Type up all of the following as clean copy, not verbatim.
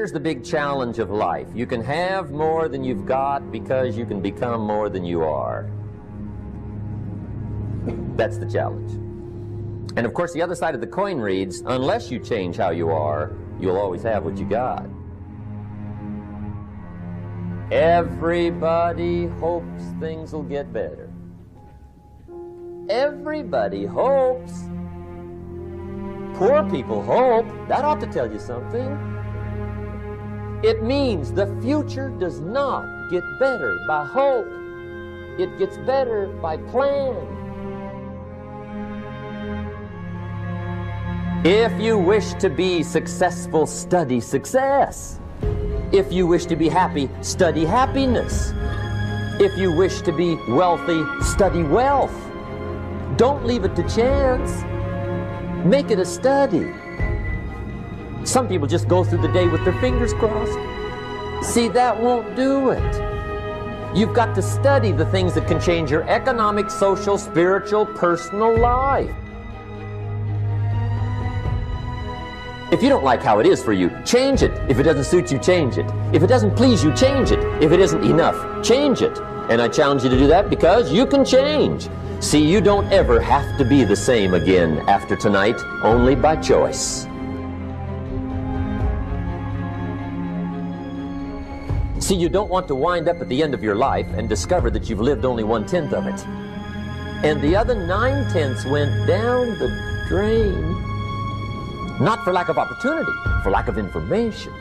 Here's the big challenge of life. You can have more than you've got because you can become more than you are. That's the challenge. And of course, the other side of the coin reads, unless you change how you are, you'll always have what you got. Everybody hopes things will get better. Everybody hopes. Poor people hope. That ought to tell you something. It means the future does not get better by hope. It gets better by plan. If you wish to be successful, study success. If you wish to be happy, study happiness. If you wish to be wealthy, study wealth. Don't leave it to chance. Make it a study. Some people just go through the day with their fingers crossed. See, that won't do it. You've got to study the things that can change your economic, social, spiritual, personal life. If you don't like how it is for you, change it. If it doesn't suit you, change it. If it doesn't please you, change it. If it isn't enough, change it. And I challenge you to do that because you can change. See, you don't ever have to be the same again after tonight, only by choice. See, you don't want to wind up at the end of your life and discover that you've lived only 1/10 of it. And the other 9/10 went down the drain. Not for lack of opportunity, for lack of information.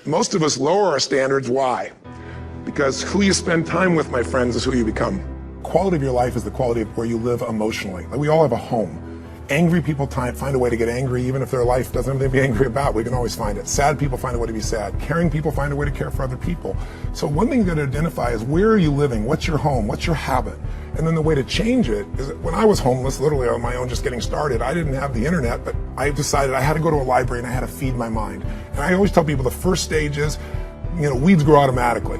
Most of us lower our standards. Why? Because who you spend time with, my friends, is who you become. Quality of your life is the quality of where you live emotionally. Like, we all have a home. Angry people find a way to get angry, even if their life doesn't have anything to be angry about. We can always find it. Sad people find a way to be sad. Caring people find a way to care for other people. So one thing that identify is, where are you living? What's your home? What's your habit? And then the way to change it is that when I was homeless, literally on my own, just getting started, I didn't have the internet, but I decided I had to go to a library and I had to feed my mind. And I always tell people the first stage is, weeds grow automatically.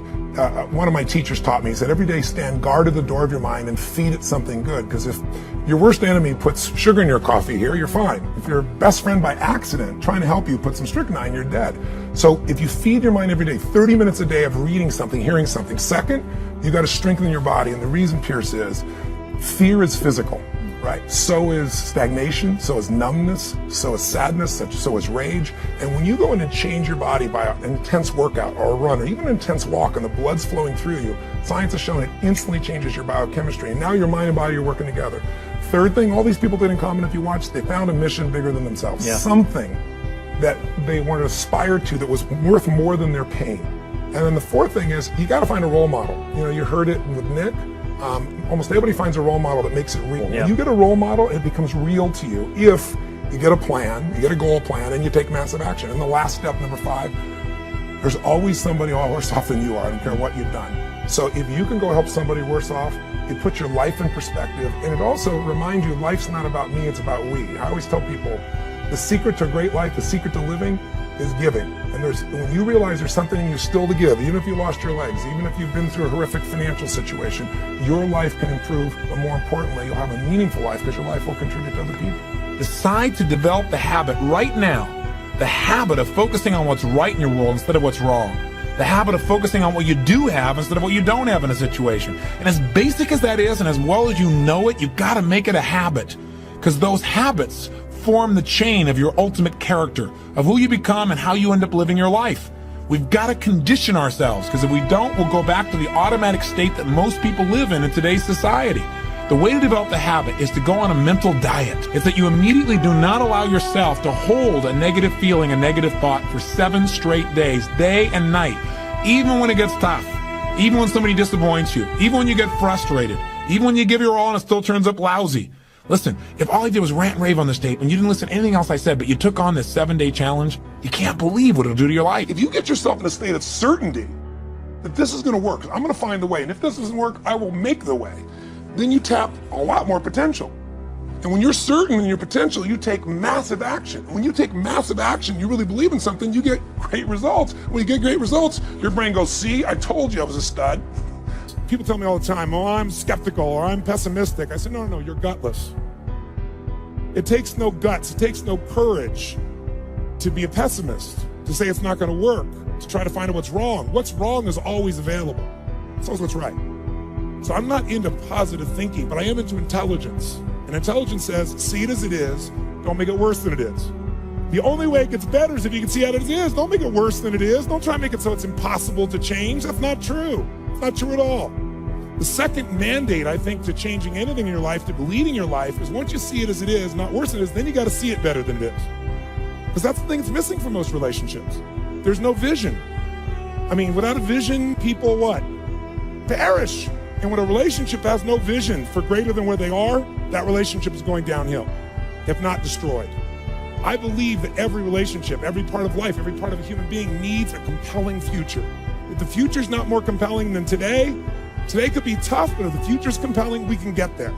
One of my teachers taught me, he said, every day stand guard at the door of your mind and feed it something good. Because if your worst enemy puts sugar in your coffee here, you're fine. If your best friend by accident trying to help you put some strychnine, you're dead. So if you feed your mind every day, 30 minutes a day of reading something, hearing something. Second, you got to strengthen your body. And the reason, Pierce, is fear is physical, right? So is stagnation, so is numbness, so is sadness, so is rage. And when you go in and change your body by an intense workout or a run or even an intense walk and the blood's flowing through you, science has shown it instantly changes your biochemistry. And now your mind and body are working together. Third thing, all these people did in common, if you watch, they found a mission bigger than themselves. Yeah. Something that they want to aspire to that was worth more than their pain. And then the fourth thing is, you got to find a role model. You heard it with Nick. Almost everybody finds a role model that makes it real. Yeah. When you get a role model, it becomes real to you if you get a plan, you get a goal plan, and you take massive action. And the last step, number 5, there's always somebody worse off than you are. I don't care what you've done. So if you can go help somebody worse off, it puts your life in perspective, and it also reminds you life's not about me, it's about we. I always tell people, the secret to a great life, the secret to living, is giving. And when you realize there's something in you still to give, even if you lost your legs, even if you've been through a horrific financial situation, your life can improve, but more importantly, you'll have a meaningful life because your life will contribute to other people. Decide to develop the habit right now, the habit of focusing on what's right in your world instead of what's wrong. The habit of focusing on what you do have instead of what you don't have in a situation. And as basic as that is, and as well as you know it, you've got to make it a habit, because those habits form the chain of your ultimate character, of who you become and how you end up living your life. We've got to condition ourselves, because if we don't, we'll go back to the automatic state that most people live in today's society. The way to develop the habit is to go on a mental diet. It's that you immediately do not allow yourself to hold a negative feeling, a negative thought for 7 straight days, day and night, even when it gets tough, even when somebody disappoints you, even when you get frustrated, even when you give your all and it still turns up lousy. Listen, if all I did was rant and rave on this tape and you didn't listen to anything else I said, but you took on this 7-day challenge, you can't believe what it'll do to your life. If you get yourself in a state of certainty that this is going to work, I'm going to find the way, and if this doesn't work, I will make the way, then you tap a lot more potential. And when you're certain in your potential, you take massive action. When you take massive action, you really believe in something, you get great results. When you get great results, your brain goes, see, I told you I was a stud. People tell me all the time, oh, I'm skeptical or I'm pessimistic. I said, no, you're gutless. It takes no guts, it takes no courage to be a pessimist, to say it's not going to work, to try to find out what's wrong. What's wrong is always available. It's always what's right. So I'm not into positive thinking, but I am into intelligence. And intelligence says, see it as it is, don't make it worse than it is. The only way it gets better is if you can see it as it is. Don't make it worse than it is. Don't try to make it so it's impossible to change. That's not true. It's not true at all. The second mandate, I think, to changing anything in your life, to leading your life, is once you see it as it is, not worse than it is, then you got to see it better than it is. Because that's the thing that's missing from most relationships. There's no vision. I mean, without a vision, people what? Perish. And when a relationship has no vision for greater than where they are, that relationship is going downhill, if not destroyed. I believe that every relationship, every part of life, every part of a human being needs a compelling future. If the future's not more compelling than today could be tough, but if the future's compelling, we can get there.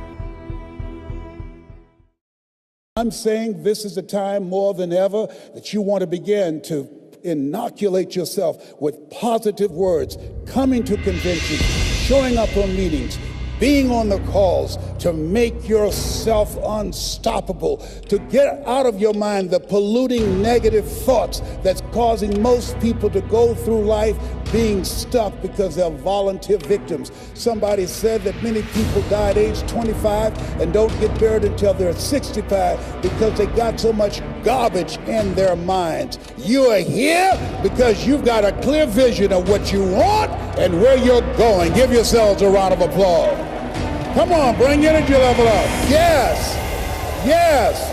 I'm saying this is a time more than ever that you want to begin to inoculate yourself with positive words, coming to conventions, showing up on meetings, being on the calls, to make yourself unstoppable, to get out of your mind the polluting negative thoughts that's causing most people to go through life being stuck because they're volunteer victims. Somebody said that many people die at age 25 and don't get buried until they're 65 because they got so much garbage in their minds. You are here because you've got a clear vision of what you want and where you're going. Give yourselves a round of applause. Come on, bring your energy level up. Yes, yes.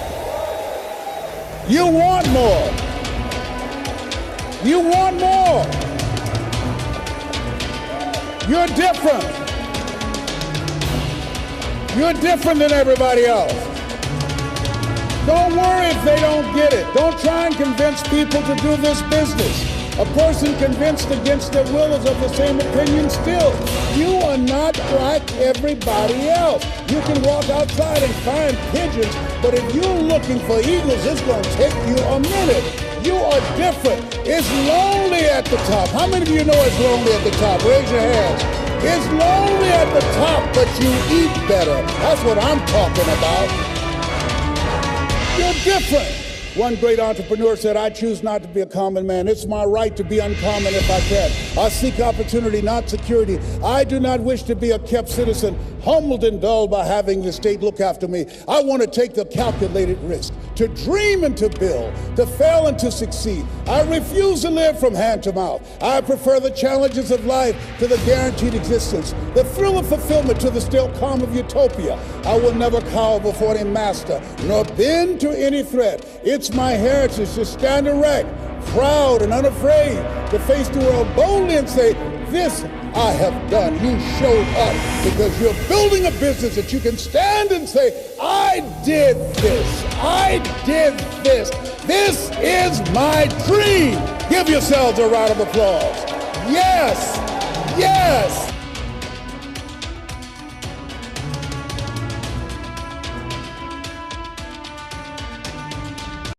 You want more. You want more. You're different. You're different than everybody else. Don't worry if they don't get it. Don't try and convince people to do this business. A person convinced against their will is of the same opinion still. You are not like everybody else. You can walk outside and find pigeons, but if you're looking for eagles, it's going to take you a minute. You are different. It's lonely at the top. How many of you know it's lonely at the top? Raise your hands. It's lonely at the top, but you eat better. That's what I'm talking about. You're different. One great entrepreneur said, I choose not to be a common man. It's my right to be uncommon if I can. I seek opportunity, not security. I do not wish to be a kept citizen, humbled and dulled by having the state look after me. I want to take the calculated risk, to dream and to build, to fail and to succeed. I refuse to live from hand to mouth. I prefer the challenges of life to the guaranteed existence, the thrill of fulfillment to the still calm of utopia. I will never cower before any master, nor bend to any threat. It's my heritage to stand erect, proud and unafraid, to face the world boldly and say, this I have done. You showed up because you're building a business that you can stand and say, I did this. I did this. This is my dream. Give yourselves a round of applause. Yes, yes.